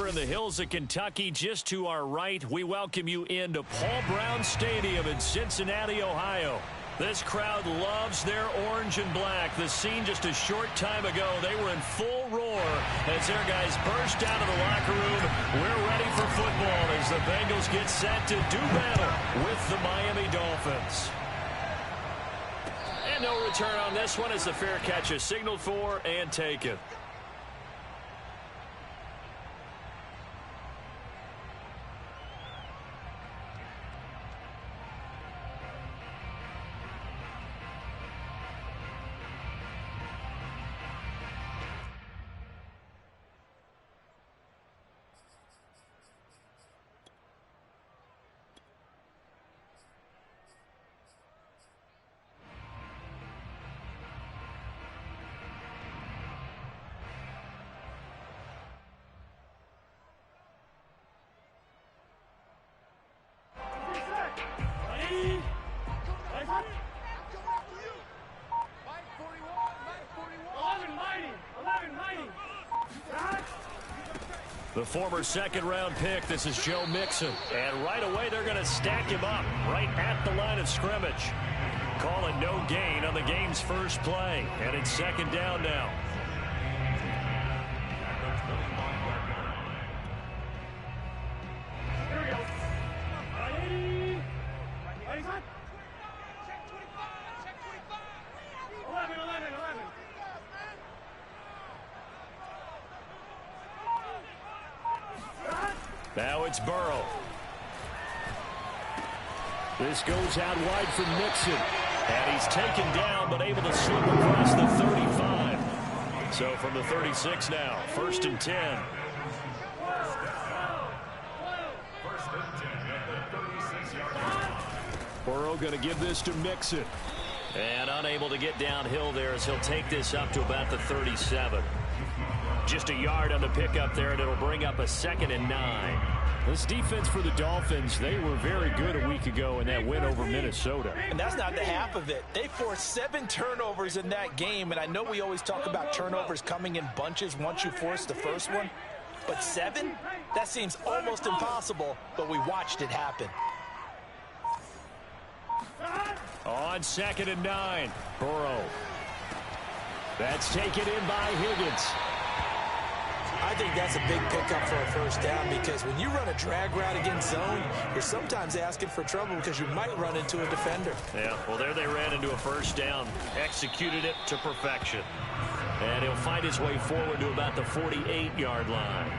we're in the hills of Kentucky. Just to our right, we welcome you into Paul Brown Stadium in Cincinnati, Ohio. This crowd loves their orange and black. The scene just a short time ago, they were in full roar as their guys burst out of the locker room. We're ready for football as the Bengals get set to do battle with the Miami Dolphins. And no return on this one as the fair catch is signaled for and taken. The former second-round pick, this is Joe Mixon. And right away, they're going to stack him up right at the line of scrimmage. Calling no gain on the game's first play. And it's second down now. Now it's Burrow. This goes out wide for Mixon. And he's taken down, but able to slip across the 35. So from the 36 now, 1st and 10. Burrow going to give this to Mixon. And unable to get downhill there as he'll take this up to about the 37. Just a yard on the pickup there, and it'll bring up a 2nd and 9. This defense for the Dolphins, they were very good a week ago in that win over Minnesota. And that's not the half of it. They forced 7 turnovers in that game, and I know we always talk about turnovers coming in bunches once you force the first one. But 7? That seems almost impossible, but we watched it happen. On 2nd and 9, Burrow. That's taken in by Higgins. I think that's a big pickup for a first down because when you run a drag route against zone, you're sometimes asking for trouble because you might run into a defender. Yeah, well, there they ran into a first down. Executed it to perfection. And he'll find his way forward to about the 48-yard line.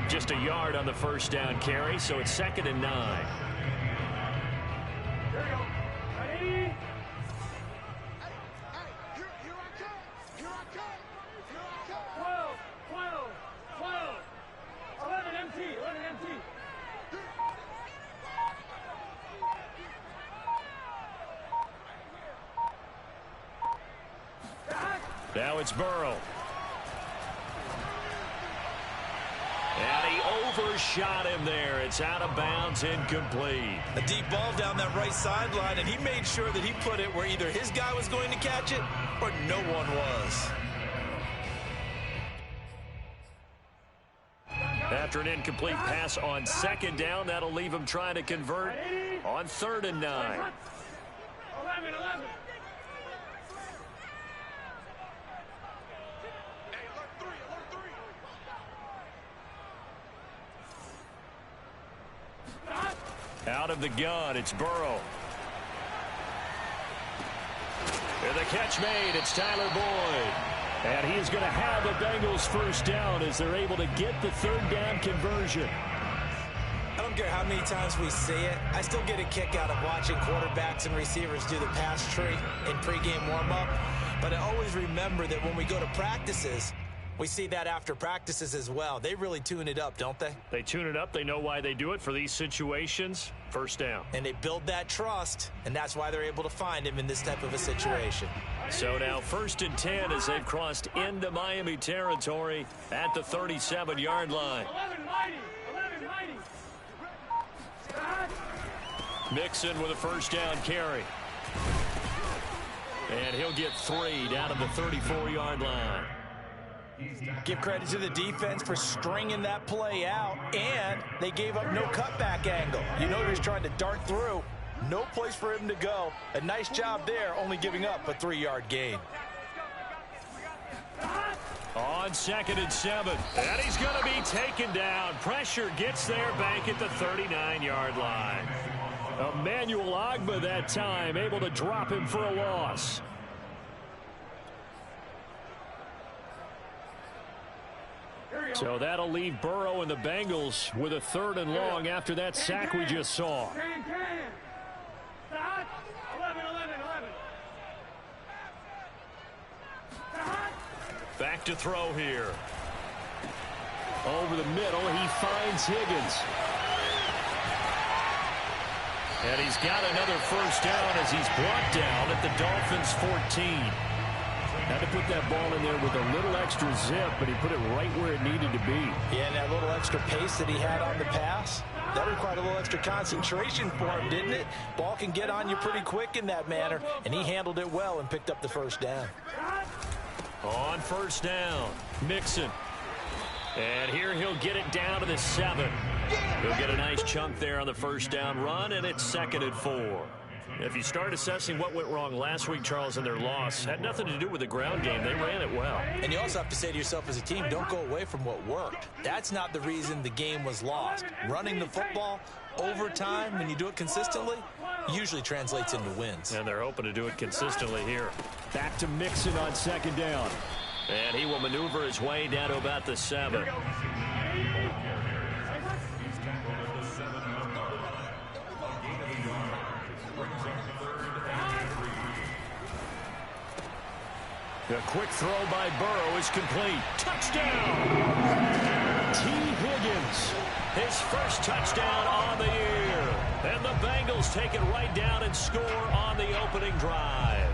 Just a yard on the first down carry, so it's 2nd and 9. Now it's Burrow. And he overshot him there. It's out of bounds, incomplete. A deep ball down that right sideline, and he made sure that he put it where either his guy was going to catch it or no one was. After an incomplete pass on 2nd down, that'll leave him trying to convert on 3rd and 9. 11. Out of the gun, it's Burrow. And the catch made, it's Tyler Boyd. And he's going to have the Bengals first down as they're able to get the 3rd down conversion. I don't care how many times we see it. I still get a kick out of watching quarterbacks and receivers do the pass tree in pregame warm-up. But I always remember that when we go to practices, we see that after practices as well. They really tune it up, don't they? They tune it up. They know why they do it for these situations. First down. And they build that trust, and that's why they're able to find him in this type of a situation. So now 1st and 10 as they've crossed into Miami territory at the 37-yard line. 11. Mixon with a first down carry. And he'll get 3 down at the 34-yard line. Give credit to the defense for stringing that play out, and they gave up no cutback angle. You know he was trying to dart through. No place for him to go. A nice job there, only giving up a 3-yard gain. On 2nd and 7. And he's going to be taken down. Pressure gets there back at the 39-yard line. Emmanuel Ogbah that time, able to drop him for a loss. So that'll leave Burrow and the Bengals with a 3rd and long after that sack we just saw. Stop. 11, 11, 11. Back to throw here. Over the middle, he finds Higgins. And he's got another first down as he's brought down at the Dolphins' 14. Had to put that ball in there with a little extra zip, but he put it right where it needed to be. Yeah, and that little extra pace that he had on the pass, that required a little extra concentration for him, didn't it? Ball can get on you pretty quick in that manner, and he handled it well and picked up the first down. On first down, Mixon. And here he'll get it down to the 7. He'll get a nice chunk there on the first down run, and it's 2nd and 4. If you start assessing what went wrong last week, Charles, in their loss, had nothing to do with the ground game. They ran it well. And you also have to say to yourself as a team, don't go away from what worked. That's not the reason the game was lost. Running the football over time, when you do it consistently, usually translates into wins. And they're hoping to do it consistently here. Back to Mixon on 2nd down. And he will maneuver his way down to about the 7. The quick throw by Burrow is complete. Touchdown! T. Higgins. His first touchdown on the year. And the Bengals take it right down and score on the opening drive.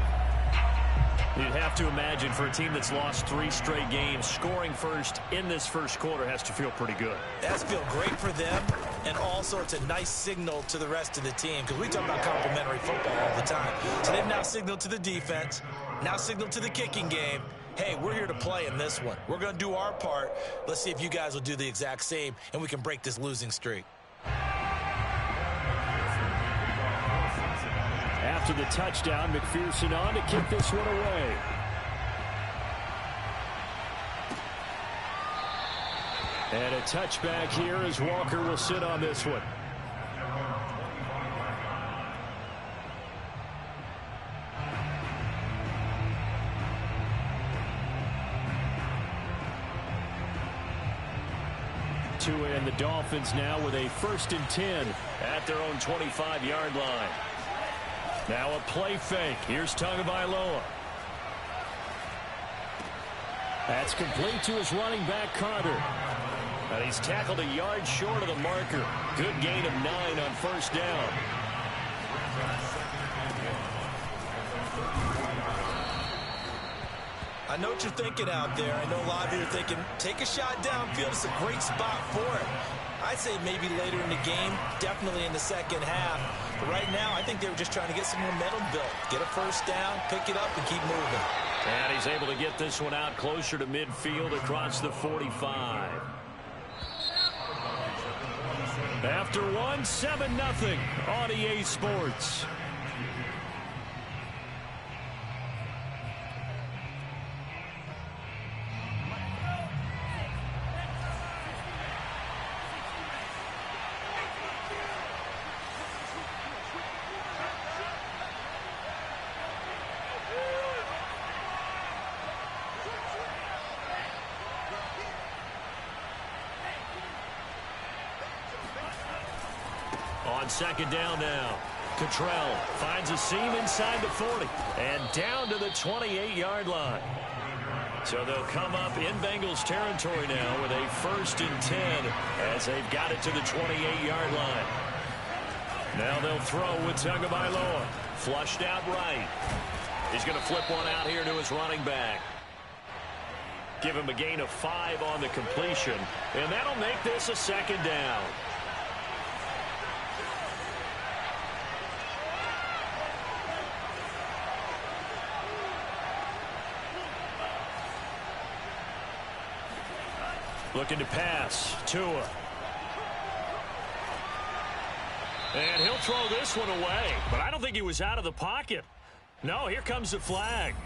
You'd have to imagine for a team that's lost 3 straight games, scoring first in this first quarter has to feel pretty good. That's feel great for them, and also it's a nice signal to the rest of the team, because we talk about complimentary football all the time. So they've now signaled to the defense, now signaled to the kicking game, hey, we're here to play in this one. We're going to do our part. Let's see if you guys will do the exact same, and we can break this losing streak. After the touchdown, McPherson on to kick this one away. And a touchback here as Walker will sit on this one. And the Dolphins now with a 1st and 10 at their own 25-yard line. Now a play fake. Here's Tagovailoa. That's complete to his running back, Carter. And he's tackled a yard short of the marker. Good gain of 9 on first down. I know what you're thinking out there. I know a lot of you are thinking, take a shot downfield. It's a great spot for it. I'd say maybe later in the game, definitely in the second half. But right now, I think they were just trying to get some momentum built. Get a first down, pick it up, and keep moving. And he's able to get this one out closer to midfield across the 45. After one, 7-0 on EA Sports. On second down now, Cottrell finds a seam inside the 40 and down to the 28-yard line. So they'll come up in Bengals territory now with a 1st and 10 as they've got it to the 28-yard line. Now they'll throw with Tagovailoa. Flushed out right. He's going to flip one out here to his running back. Give him a gain of 5 on the completion, and that'll make this a 2nd down. Looking to pass. Tua. And he'll throw this one away. But I don't think he was out of the pocket. No, here comes the flag.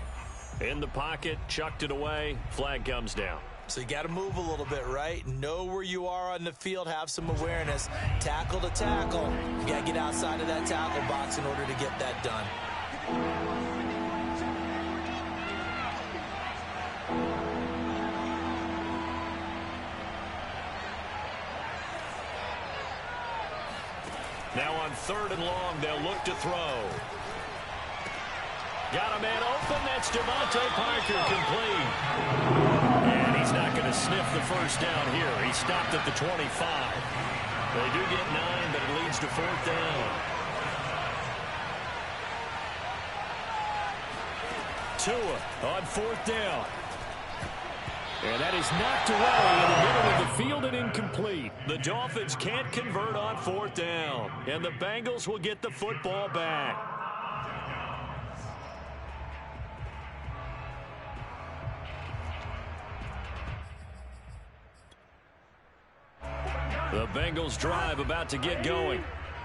In the pocket, chucked it away. Flag comes down. So you got to move a little bit, right? Know where you are on the field. Have some awareness. Tackle to tackle. You got to get outside of that tackle box in order to get that done. Now on 3rd and long, they'll look to throw. Got a man open. That's Devontae Parker complete. And he's not going to sniff the first down here. He stopped at the 25. They do get 9, but it leads to 4th down. Tua on 4th down. And that is knocked away in the middle of the field and incomplete. The Dolphins can't convert on 4th down. And the Bengals will get the football back. The Bengals drive about to get going.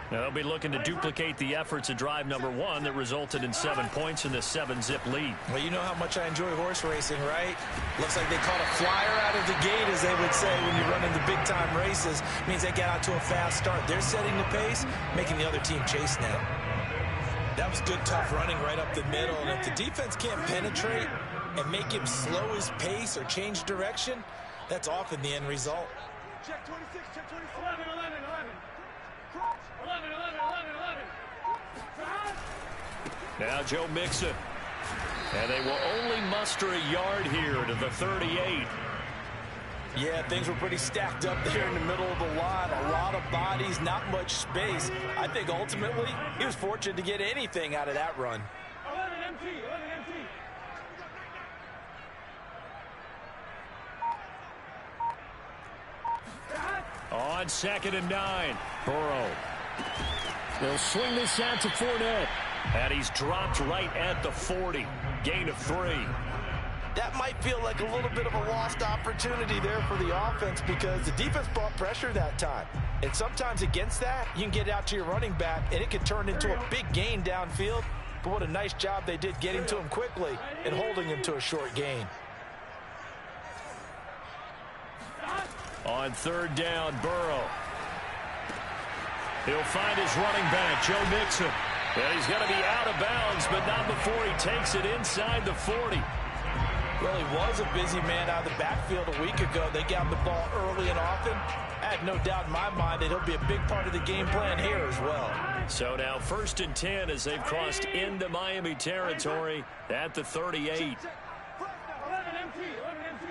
Now they'll be looking to duplicate the efforts of drive number 1 that resulted in 7 points in the 7-zip lead. Well, you know how much I enjoy horse racing, right? Looks like they caught a flyer out of the gate, as they would say when you're running the big-time races. Means they get out to a fast start. They're setting the pace, making the other team chase now. That was good, tough running right up the middle. And if the defense can't penetrate and make him slow his pace or change direction, that's often the end result. Check 26, check 26. 11, 11, 11. Cross. 11, 11, 11, 11. Now Joe Mixon. And they will only muster a yard here to the 38. Yeah, things were pretty stacked up there in the middle of the line. A lot of bodies, not much space. I think ultimately he was fortunate to get anything out of that run. 11 MT, 11 MT. On 2nd and 9. Burrow. They'll swing this out to Fournette. And he's dropped right at the 40. Gain of 3. That might feel like a little bit of a lost opportunity there for the offense because the defense brought pressure that time. And sometimes against that, you can get out to your running back, and it can turn into a big gain downfield. But what a nice job they did getting to him quickly and holding him to a short gain. On 3rd down, Burrow. He'll find his running back, Joe Mixon. And he's going to be out of bounds, but not before he takes it inside the 40. Well, he was a busy man out of the backfield a week ago. They got the ball early and often. I have no doubt in my mind that he'll be a big part of the game plan here as well. So now 1st and 10 as they've crossed into Miami territory at the 38. 11 MT, 11 MT.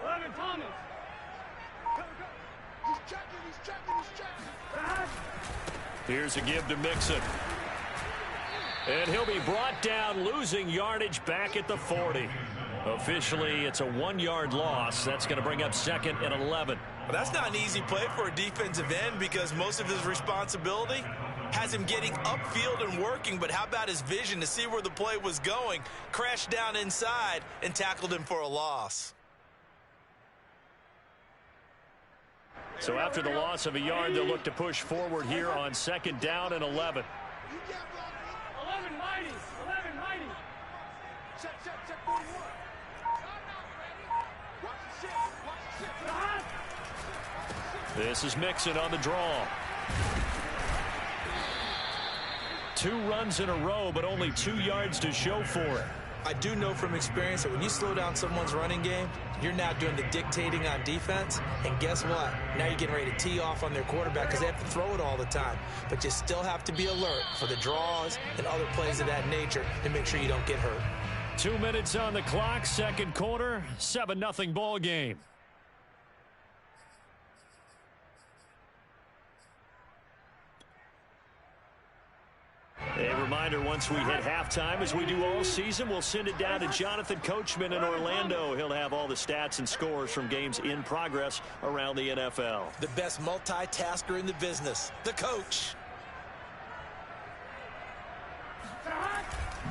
11 Thomas. He's checking. Here's a give to Mixon. And he'll be brought down, losing yardage back at the 40. Officially, it's a 1-yard loss. That's going to bring up 2nd and 11. Well, that's not an easy play for a defensive end because most of his responsibility has him getting upfield and working. But how about his vision to see where the play was going? Crashed down inside and tackled him for a loss. So after the loss of a yard, they'll look to push forward here on 2nd down and 11. 11 mighty. 11 mighty. Check 41. This is Mixon on the draw. 2 runs in a row, but only 2 yards to show for it. I do know from experience that when you slow down someone's running game, you're now doing the dictating on defense. And guess what? Now you're getting ready to tee off on their quarterback because they have to throw it all the time. But you still have to be alert for the draws and other plays of that nature to make sure you don't get hurt. 2 minutes on the clock, 2nd quarter, 7-0 ball game. A reminder, once we hit halftime, as we do all season, we'll send it down to Jonathan Coachman in Orlando. He'll have all the stats and scores from games in progress around the NFL. The best multitasker in the business, the coach.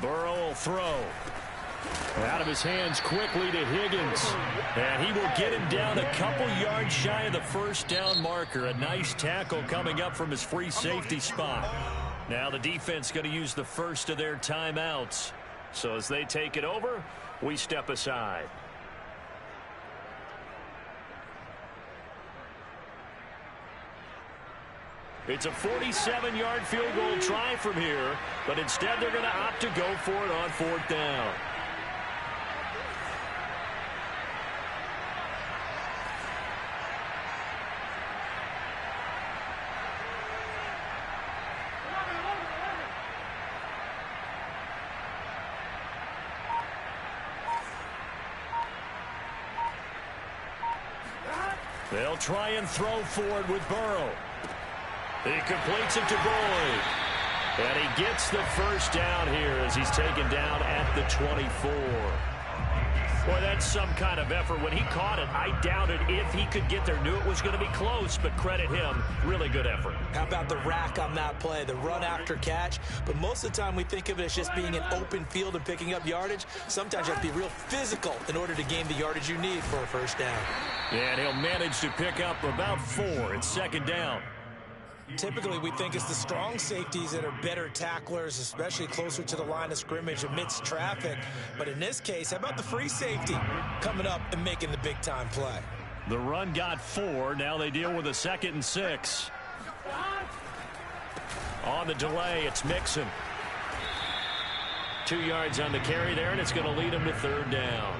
Burrow will throw. Out of his hands quickly to Higgins. And he will get him down a couple yards shy of the first down marker. A nice tackle coming up from his free safety spot. Now the defense going to use the first of their timeouts. So as they take it over, we step aside. It's a 47-yard field goal try from here, but instead they're going to opt to go for it on fourth down. They'll try and throw for it with Burrow. He completes it to Boyd. And he gets the first down here as he's taken down at the 24. Boy, that's some kind of effort. When he caught it, I doubted if he could get there. Knew it was going to be close, but credit him. Really good effort. How about the rack on that play, the run after catch? But most of the time we think of it as just being an open field and picking up yardage. Sometimes you have to be real physical in order to gain the yardage you need for a first down. And he'll manage to pick up about 4. It's second down. Typically, we think it's the strong safeties that are better tacklers, especially closer to the line of scrimmage amidst traffic. But in this case, how about the free safety coming up and making the big-time play? The run got 4. Now they deal with a 2nd and 6. On the delay, it's Mixon. 2 yards on the carry there, and it's going to lead him to third down.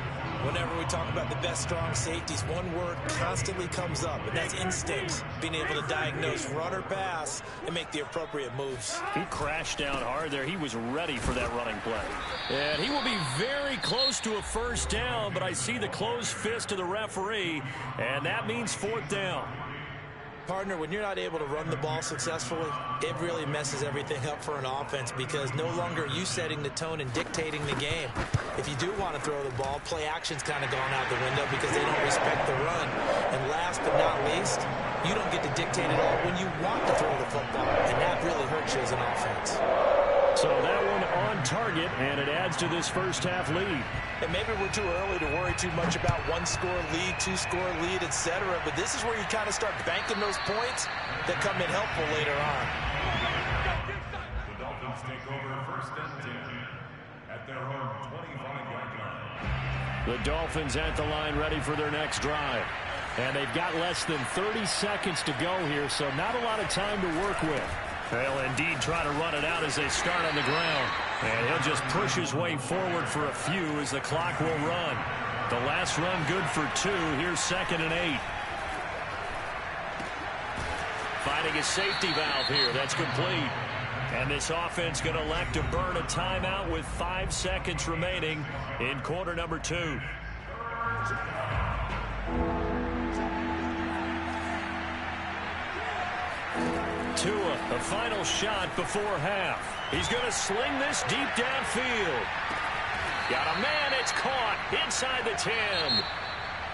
Whenever we talk about the best strong safeties, one word constantly comes up, and that's instincts. Being able to diagnose run or pass and make the appropriate moves. He crashed down hard there. He was ready for that running play. And he will be very close to a first down, but I see the closed fist of the referee, and that means fourth down. Partner, when you're not able to run the ball successfully, it really messes everything up for an offense because no longer are you setting the tone and dictating the game. If you do want to throw the ball, play action's kind of gone out the window because they don't respect the run. And last but not least, you don't get to dictate it all when you want to throw the football, and that really hurts you as an offense. So that one on target, and it adds to this first half lead. And maybe we're too early to worry too much about one-score lead, two-score lead, etc. But this is where you kind of start banking those points that come in helpful later on. The Dolphins take over first and 10 at their own 25-yard line. The Dolphins at the line ready for their next drive. And they've got less than 30 seconds to go here, so not a lot of time to work with. They'll indeed try to run it out as they start on the ground. And he'll just push his way forward for a few as the clock will run. The last run good for 2. Here's 2nd and 8. Finding a safety valve here. That's complete. And this offense going to elect to burn a timeout with 5 seconds remaining in quarter number 2. Tua, the final shot before half. He's going to sling this deep downfield. Got a man, it's caught inside the 10.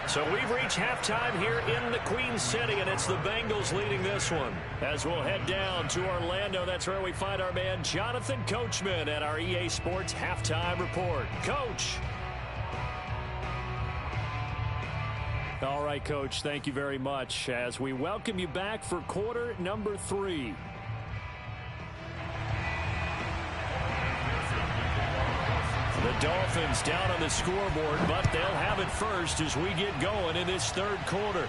So we've reached halftime here in the Queen City, and it's the Bengals leading this one. As we'll head down to Orlando, that's where we find our man Jonathan Coachman at our EA Sports Halftime Report. Coach. All right, Coach, thank you very much as we welcome you back for quarter number 3. The Dolphins down on the scoreboard, but they'll have it first as we get going in this third quarter.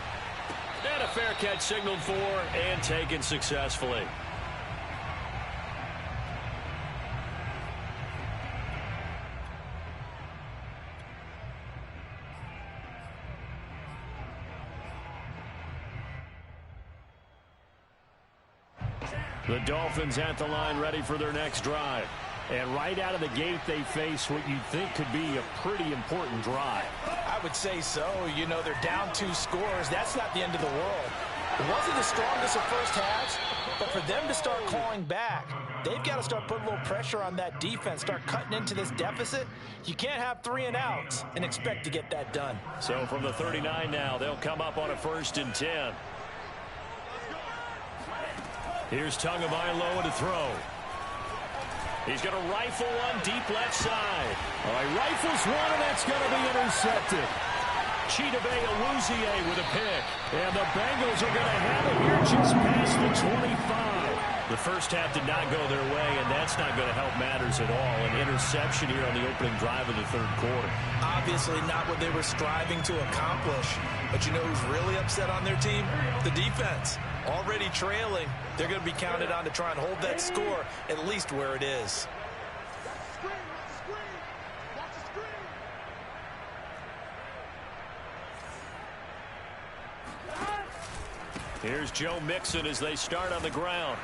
And a fair catch signaled for and taken successfully. The Dolphins at the line ready for their next drive. And right out of the gate, they face what you think could be a pretty important drive. I would say so. You know, they're down 2 scores. That's not the end of the world. It wasn't the strongest of first halves, but for them to start clawing back, they've got to start putting a little pressure on that defense, start cutting into this deficit. You can't have 3 and outs and expect to get that done. So from the 39 now, they'll come up on a 1st and 10. Here's Tagovailoa to throw. He's going to rifle one deep left side. All right, rifles one, and that's going to be intercepted. Chidobe Awuzie with a pick. And the Bengals are going to have it here just past the 25. The first half did not go their way, and that's not going to help matters at all. An interception here on the opening drive of the third quarter. Obviously not what they were striving to accomplish. But you know who's really upset on their team? The defense. Already trailing. They're going to be counted on to try and hold that score at least where it is. Here's Joe Mixon as they start on the ground.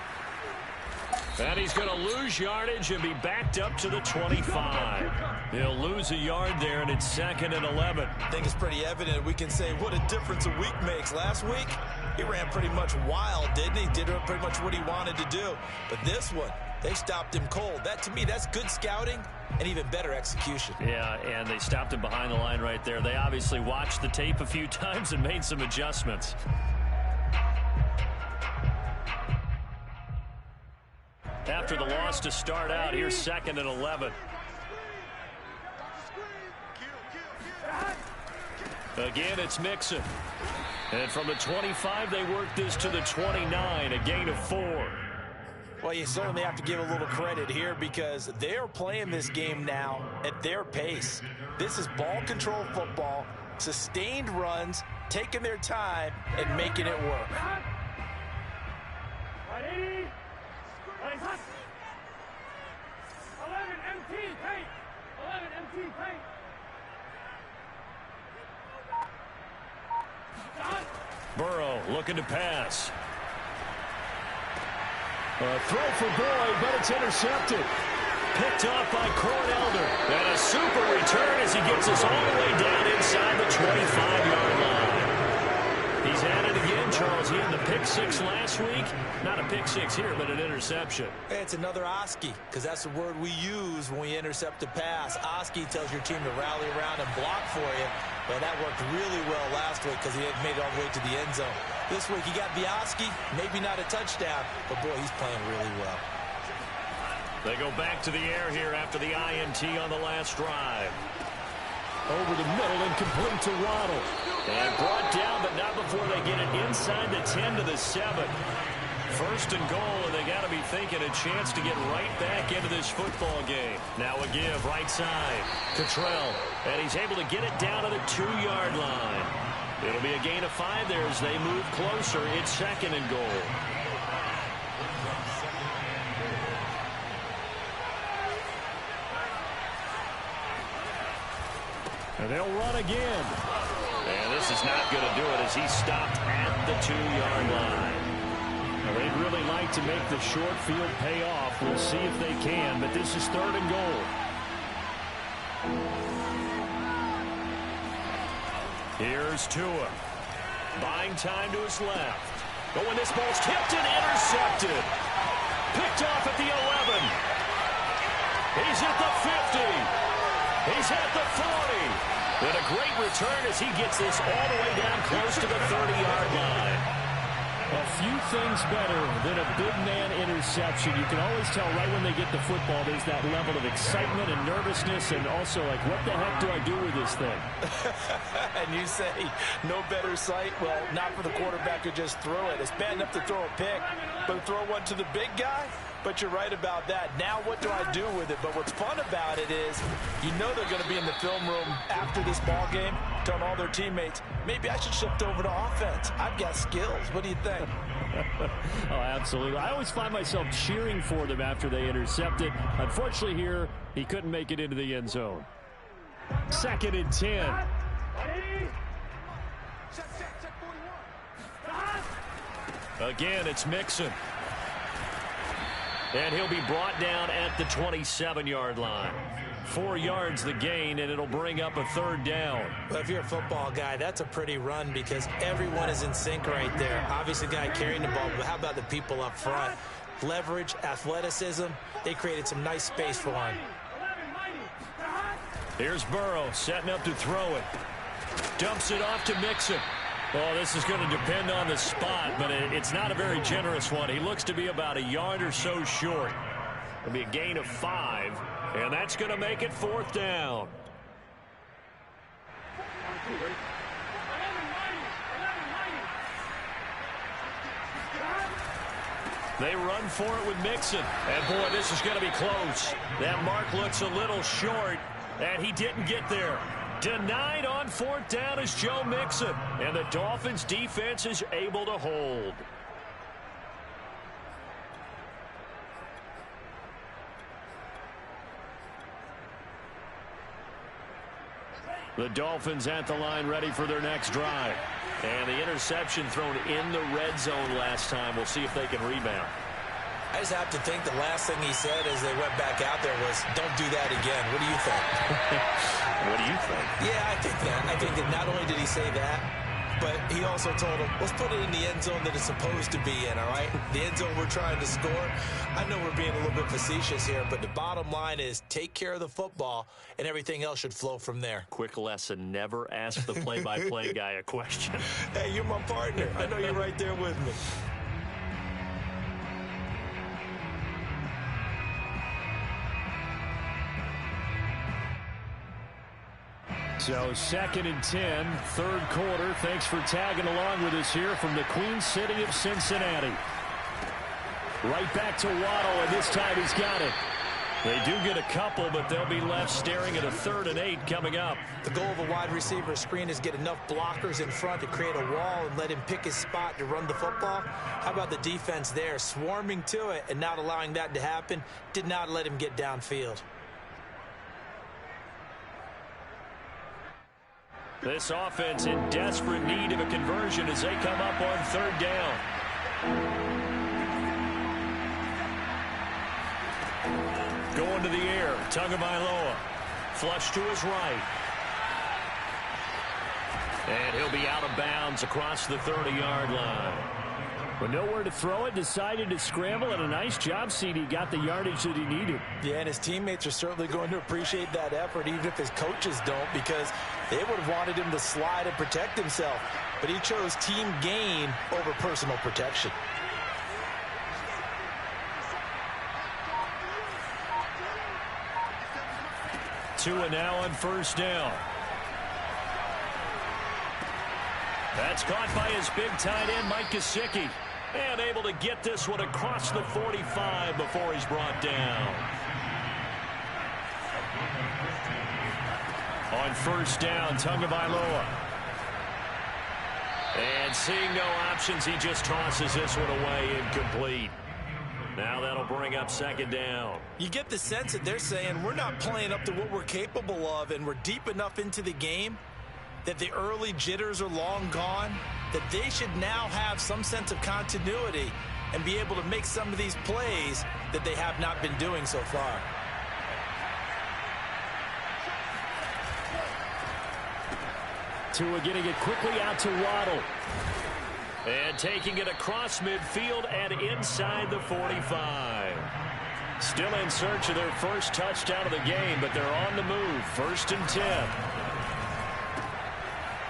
And he's going to lose yardage and be backed up to the 25. He'll lose a yard there, and it's 2nd and 11. I think it's pretty evident. We can say what a difference a week makes. Last week, he ran pretty much wild, didn't he? Did pretty much what he wanted to do. But this one, they stopped him cold. That, to me, that's good scouting and even better execution. Yeah, and they stopped him behind the line right there. They obviously watched the tape a few times and made some adjustments. After the loss to start out, here's 2nd and 11. Again, it's Mixon. And from the 25, they work this to the 29, a gain of 4. Well, you certainly have to give a little credit here because they are playing this game now at their pace. This is ball control football, sustained runs, taking their time, and making it work. 11 MT paint. 11 MT paint. Burrow looking to pass. A throw for Boyd, but it's intercepted. Picked off by Cornelder. And a super return as he gets us all the way down inside the 25-yard line. He's at it again, Charles. He had the pick 6 last week. Not a pick 6 here, but an interception. It's another Oski, because that's the word we use when we intercept a pass. Oski tells your team to rally around and block for you. Well, that worked really well last week because he had made it all the way to the end zone. This week he got the Oski, maybe not a touchdown, but boy, he's playing really well. They go back to the air here after the INT on the last drive. Over the middle and complete to Waddle. And brought down, but not before they get it inside the 10 to the 7. 1st and goal, and they got to be thinking a chance to get right back into this football game. Now a give, right side. Cottrell, and he's able to get it down to the 2-yard line. It'll be a gain of 5 there as they move closer. It's 2nd and goal. And they'll run again. And this is not going to do it as he's stopped at the 2-yard line. Now, they'd really like to make the short field pay off. We'll see if they can, but this is 3rd and goal. Here's Tua. Buying time to his left. But when this ball's tipped and intercepted. Picked off at the 11. He's at the 50. He's at the 40. And a great return as he gets this all the way down close to the 30-yard line. A few things better than a big man interception. You can always tell right when they get the football, there's that level of excitement and nervousness, and also like, what the heck do I do with this thing? And you say, no better sight? Well, not for the quarterback to just throw it. It's bad enough to throw a pick, but throw one to the big guy? But you're right about that. Now what do I do with it? But what's fun about it is you know they're going to be in the film room after this ball game telling all their teammates, maybe I should shift over to offense. I've got skills. What do you think? Oh, absolutely. I always find myself cheering for them after they intercept it. Unfortunately here, he couldn't make it into the end zone. 2nd and 10. Again, it's Mixon. And he'll be brought down at the 27-yard line. 4 yards the gain, and it'll bring up a 3rd down. Well, if you're a football guy, that's a pretty run because everyone is in sync right there. Obviously, the guy carrying the ball, but how about the people up front? Leverage, athleticism, they created some nice space for him. Here's Burrow setting up to throw it. Dumps it off to Mixon. Well, this is going to depend on the spot, but it's not a very generous one. He looks to be about a yard or so short. It'll be a gain of 5, and that's going to make it 4th down. They run for it with Mixon. And, boy, this is going to be close. That mark looks a little short, and he didn't get there. Denied on 4th down is Joe Mixon. And the Dolphins' defense is able to hold. The Dolphins at the line ready for their next drive. And the interception thrown in the red zone last time. We'll see if they can rebound. I just have to think the last thing he said as they went back out there was, don't do that again. What do you think? What do you think? Yeah, I think that. I think that not only did he say that, but he also told him, let's put it in the end zone that it's supposed to be in, all right? The end zone we're trying to score. I know we're being a little bit facetious here, but the bottom line is take care of the football, and everything else should flow from there. Quick lesson, never ask the play-by-play guy a question. Hey, you're my partner. I know you're right there with me. So 2nd and 10, 3rd quarter. Thanks for tagging along with us here from the Queen City of Cincinnati. Right back to Waddle, and this time he's got it. They do get a couple, but they'll be left staring at a 3rd and 8 coming up. The goal of a wide receiver screen is get enough blockers in front to create a wall and let him pick his spot to run the football. How about the defense there, swarming to it and not allowing that to happen? Did not let him get downfield. This offense in desperate need of a conversion as they come up on 3rd down. Going to the air, Tagovailoa. Flush to his right. And he'll be out of bounds across the 30-yard line. But nowhere to throw it, decided to scramble, and a nice job, CD. Got the yardage that he needed. Yeah, and his teammates are certainly going to appreciate that effort, even if his coaches don't, because they would have wanted him to slide and protect himself. But he chose team gain over personal protection. Tua now on 1st down. That's caught by his big tight end, Mike Gesicki. And able to get this one across the 45 before he's brought down. On 1st down, Tagovailoa. And seeing no options, he just tosses this one away, incomplete. Now that'll bring up 2nd down. You get the sense that they're saying we're not playing up to what we're capable of, and we're deep enough into the game that the early jitters are long gone, that they should now have some sense of continuity and be able to make some of these plays that they have not been doing so far. Tua getting it quickly out to Waddle. And taking it across midfield and inside the 45. Still in search of their first touchdown of the game, but they're on the move. 1st and 10.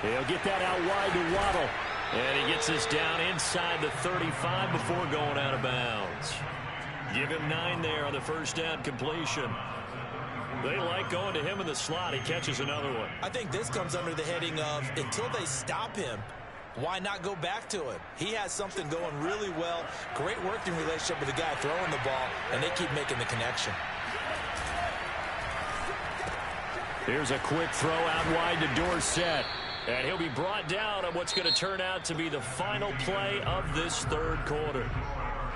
He'll get that out wide to Waddle. And he gets this down inside the 35 before going out of bounds. Give him 9 there on the 1st down completion. They like going to him in the slot. He catches another one. I think this comes under the heading of until they stop him, why not go back to him? He has something going really well. Great working relationship with the guy throwing the ball, and they keep making the connection. Here's a quick throw out wide to Dorsett. And he'll be brought down on what's going to turn out to be the final play of this 3rd quarter.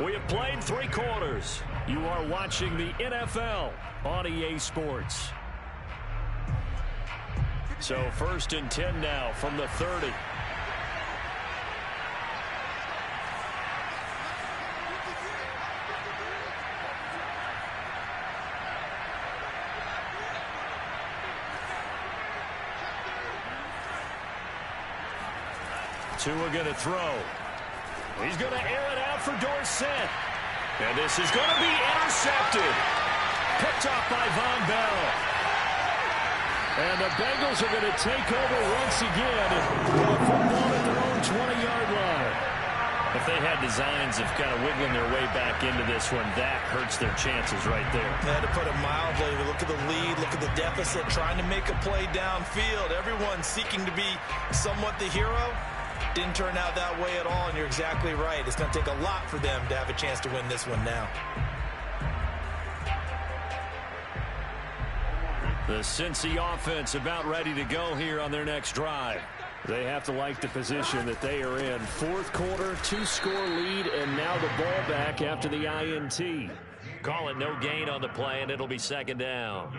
We have played 3 quarters. You are watching the NFL on EA Sports. So 1st and 10 now from the 30. Tua going to throw. He's going to air it out for Dorsett. And this is going to be intercepted. Picked off by Von Bell. And the Bengals are going to take over once again with a football at their own 20-yard line. If they had designs of kind of wiggling their way back into this one, that hurts their chances right there. Yeah, to put it mildly, look at the lead, look at the deficit, trying to make a play downfield. Everyone seeking to be somewhat the hero. Didn't turn out that way at all, and you're exactly right. It's going to take a lot for them to have a chance to win this one now. The Cincy offense about ready to go here on their next drive. They have to like the position that they are in. Fourth quarter, 2-score lead, and now the ball back after the INT. Call it no gain on the play, and it'll be second down.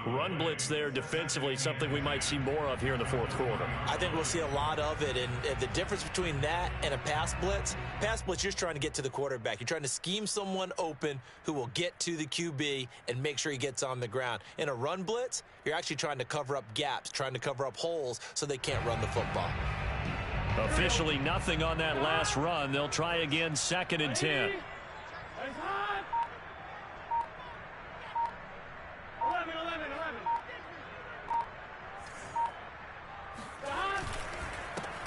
Run blitz there defensively, something we might see more of here in the fourth quarter. I think we'll see a lot of it, and the difference between that and a pass blitz, you're just trying to get to the quarterback. You're trying to scheme someone open who will get to the QB and make sure he gets on the ground. In a run blitz, you're actually trying to cover up gaps, trying to cover up holes so they can't run the football. Officially nothing on that last run. They'll try again, 2nd and 10. 11.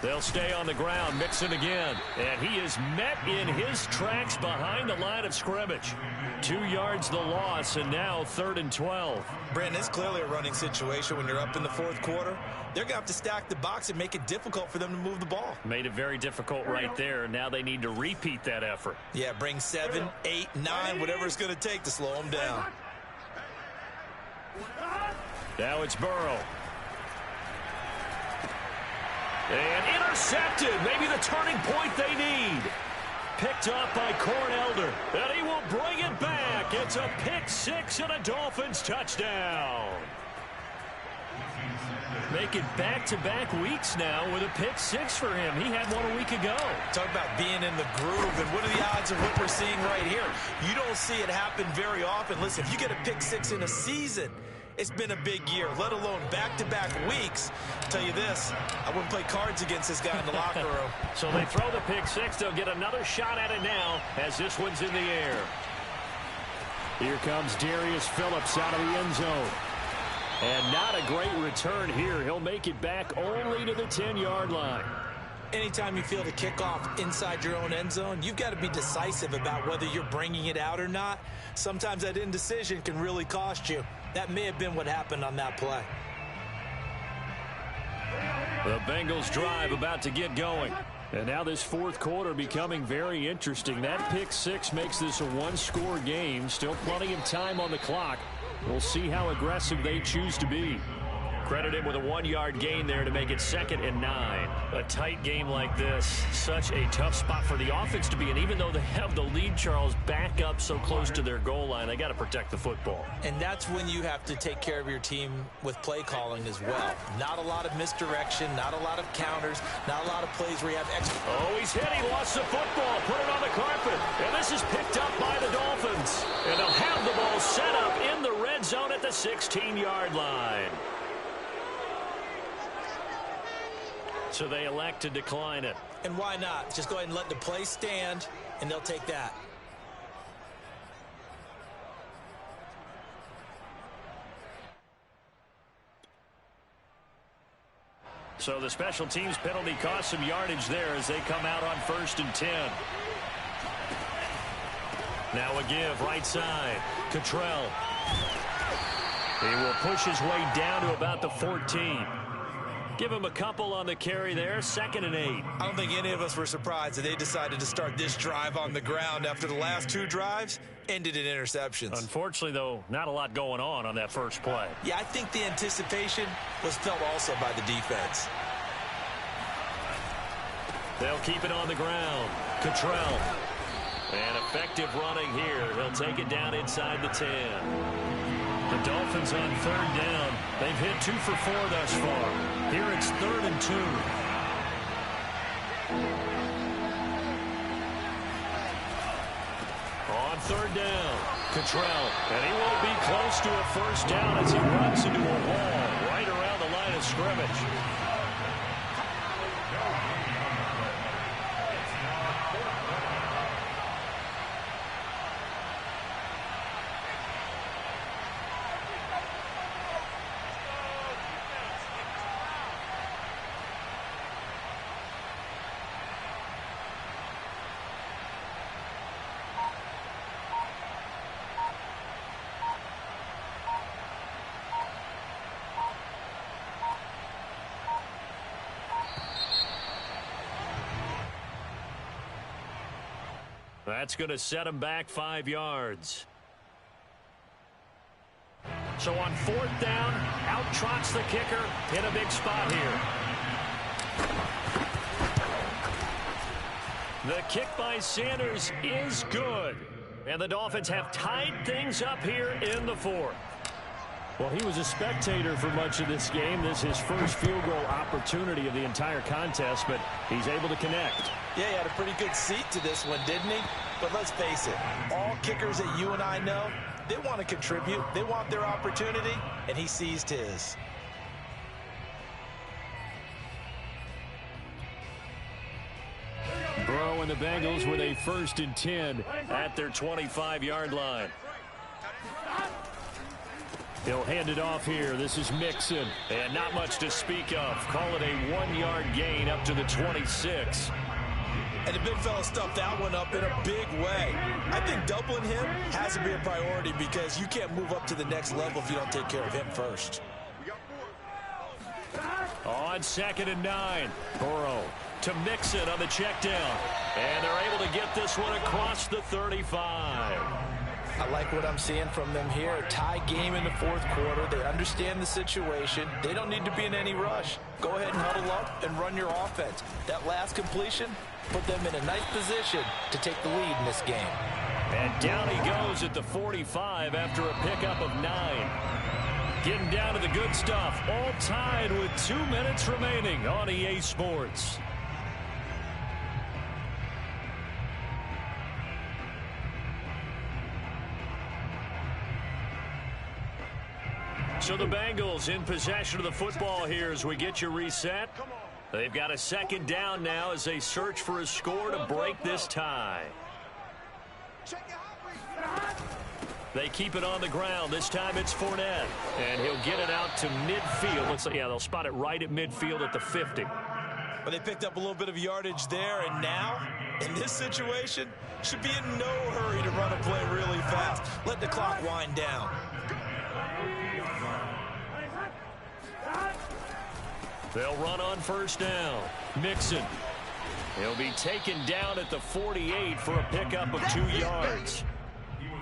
They'll stay on the ground, Mixon again. And he is met in his tracks behind the line of scrimmage. 2 yards the loss, and now 3rd and 12. Brandon, it's clearly a running situation when you're up in the fourth quarter. They're going to have to stack the box and make it difficult for them to move the ball. Made it very difficult right there. Now they need to repeat that effort. Yeah, bring 7, 8, 9, whatever it's going to take to slow them down. Now it's Burrow. And intercepted. Maybe the turning point they need. Picked up by Cornelder. And he will bring it back. It's a pick six and a Dolphins touchdown. Making back-to-back weeks now with a pick six for him. He had one a week ago. Talk about being in the groove, and what are the odds of what we're seeing right here? You don't see it happen very often. Listen, if you get a pick six in a season, it's been a big year, let alone back-to-back weeks. I'll tell you this, I wouldn't play cards against this guy in the locker room. So they throw the pick six. They'll get another shot at it now as this one's in the air. Here comes Darius Phillips out of the end zone. And not a great return here. He'll make it back only to the 10-yard line. Anytime you feel the kickoff inside your own end zone, you've got to be decisive about whether you're bringing it out or not. Sometimes that indecision can really cost you. That may have been what happened on that play. The Bengals drive about to get going. And now this fourth quarter becoming very interesting. That pick six makes this a one-score game. Still plenty of time on the clock. We'll see how aggressive they choose to be. Credited with a 1-yard gain there to make it 2nd and 9. A tight game like this, such a tough spot for the offense to be in. Even though they have the lead, Charles, back up so close to their goal line, they got to protect the football. And that's when you have to take care of your team with play calling as well. Not a lot of misdirection, not a lot of counters, not a lot of plays where you have extra. Oh, he's hit. He lost the football. Put it on the carpet. And this is picked up by the Dolphins. And they'll have the ball set up in the red zone at the 16-yard line. So they elect to decline it. And why not? Just go ahead and let the play stand, and they'll take that. So the special teams penalty cost some yardage there as they come out on 1st and 10. Now a give right side. Cottrell. He will push his way down to about the 14. Give him a couple on the carry there. 2nd and 8. I don't think any of us were surprised that they decided to start this drive on the ground after the last 2 drives ended in interceptions. Unfortunately, though, not a lot going on that first play. Yeah, I think the anticipation was felt also by the defense. They'll keep it on the ground. Cottrell. And effective running here. He'll take it down inside the 10. The Dolphins on 3rd down. They've hit 2 for 4 thus far. Here it's 3rd and 2. On 3rd down, Cottrell. And he won't be close to a first down as he runs into a wall right around the line of scrimmage. That's going to set him back 5 yards. So on 4th down, out trots the kicker in a big spot here. The kick by Sanders is good. And the Dolphins have tied things up here in the 4th. Well, he was a spectator for much of this game. This is his first field goal opportunity of the entire contest, but he's able to connect. Yeah, he had a pretty good seat to this one, didn't he? But let's face it, all kickers that you and I know, they want to contribute. They want their opportunity, and he seized his. Burrow and the Bengals with a 1st and 10 at their 25-yard line. He'll hand it off here. This is Mixon. And not much to speak of. Call it a 1-yard gain up to the 26. And the big fella stuffed that one up in a big way. I think doubling him has to be a priority because you can't move up to the next level if you don't take care of him first. On 2nd and 9, Burrow to Mixon on the check down. And they're able to get this one across the 35. I like what I'm seeing from them here. A tie game in the 4th quarter. They understand the situation. They don't need to be in any rush. Go ahead and huddle up and run your offense. That last completion put them in a nice position to take the lead in this game. And down he goes at the 45 after a pickup of 9. Getting down to the good stuff. All tied with 2 minutes remaining on EA Sports. So the Bengals in possession of the football here as we get you reset. They've got a 2nd down now as they search for a score to break this tie. They keep it on the ground. This time it's Fournette. And he'll get it out to midfield. Looks like, yeah, they'll spot it right at midfield at the 50. But they picked up a little bit of yardage there, and now, in this situation, should be in no hurry to run a play really fast. Let the clock wind down. They'll run on 1st down. Mixon. He'll be taken down at the 48 for a pickup of 2 yards.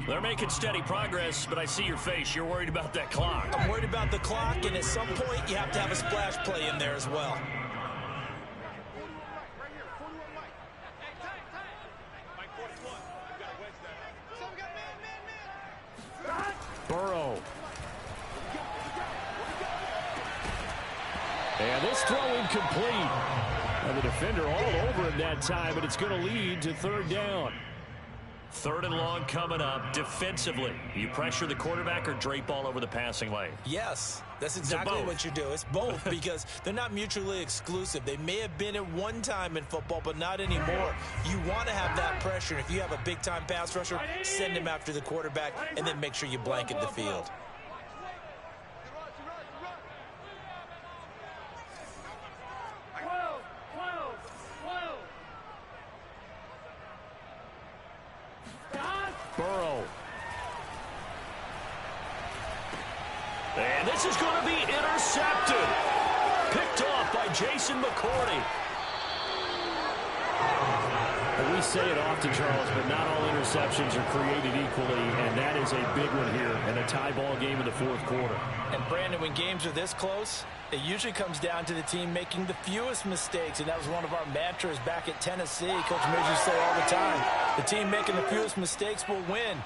They're making steady progress, but I see your face. You're worried about that clock. I'm worried about the clock, and at some point, you have to have a splash play in there as well. Burrow. And this throw incomplete. And the defender all over him that time, but it's going to lead to 3rd down. 3rd and long coming up. Defensively, you pressure the quarterback or drape all over the passing lane? Yes, that's exactly what you do. It's both because they're not mutually exclusive. They may have been at one time in football, but not anymore. You want to have that pressure. If you have a big-time pass rusher, send him after the quarterback, and then make sure you blanket the field. Burrow. And this is going to be intercepted. Picked off by Jason McCourty. We say it often, Charles, but not all interceptions are created equally, and that is a big one here in a tie ball game in the 4th quarter. And, Brandon, when games are this close, it usually comes down to the team making the fewest mistakes, and that was one of our mantras back at Tennessee. Coach Midge used to say all the time, the team making the fewest mistakes will win.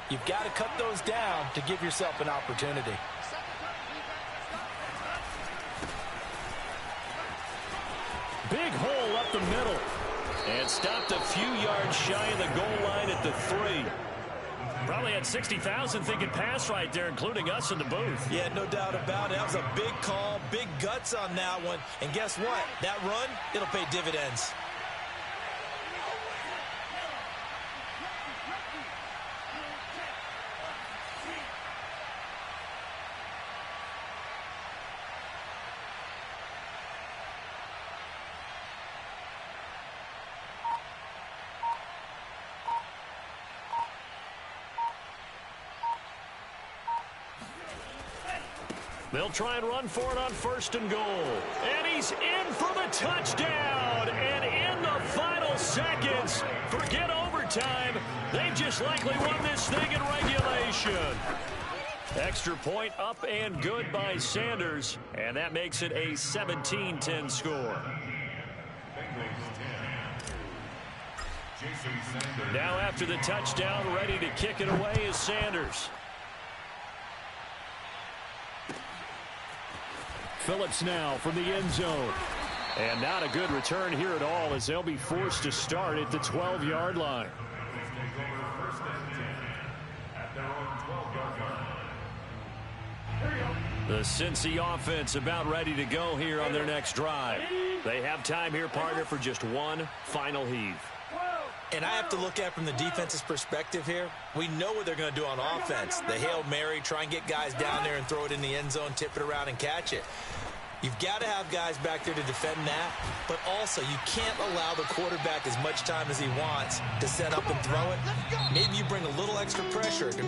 You've got to cut those down to give yourself an opportunity. Big hole up the middle. And stopped a few yards shy of the goal line at the 3. Probably had 60,000 thinking pass right there, including us in the booth. Yeah, no doubt about it. That was a big call, big guts on that one. And guess what? That run, it'll pay dividends. They'll try and run for it on 1st and goal. And he's in for the touchdown. And in the final seconds, forget overtime. overtime. They've just likely won this thing in regulation. Extra point up and good by Sanders, and that makes it a 17-10 score. Now after the touchdown, ready to kick it away is Sanders. Phillips now from the end zone. And not a good return here at all, as they'll be forced to start at the 12-yard line. The Cincy offense about ready to go here on their next drive. They have time here, partner, for just one final heave. And I have to look at it from the defense's perspective here. We know what they're going to do on offense. The Hail Mary, try and get guys down there and throw it in the end zone, tip it around and catch it. You've got to have guys back there to defend that, but also you can't allow the quarterback as much time as he wants to set up and throw it. Maybe you bring a little extra pressure to make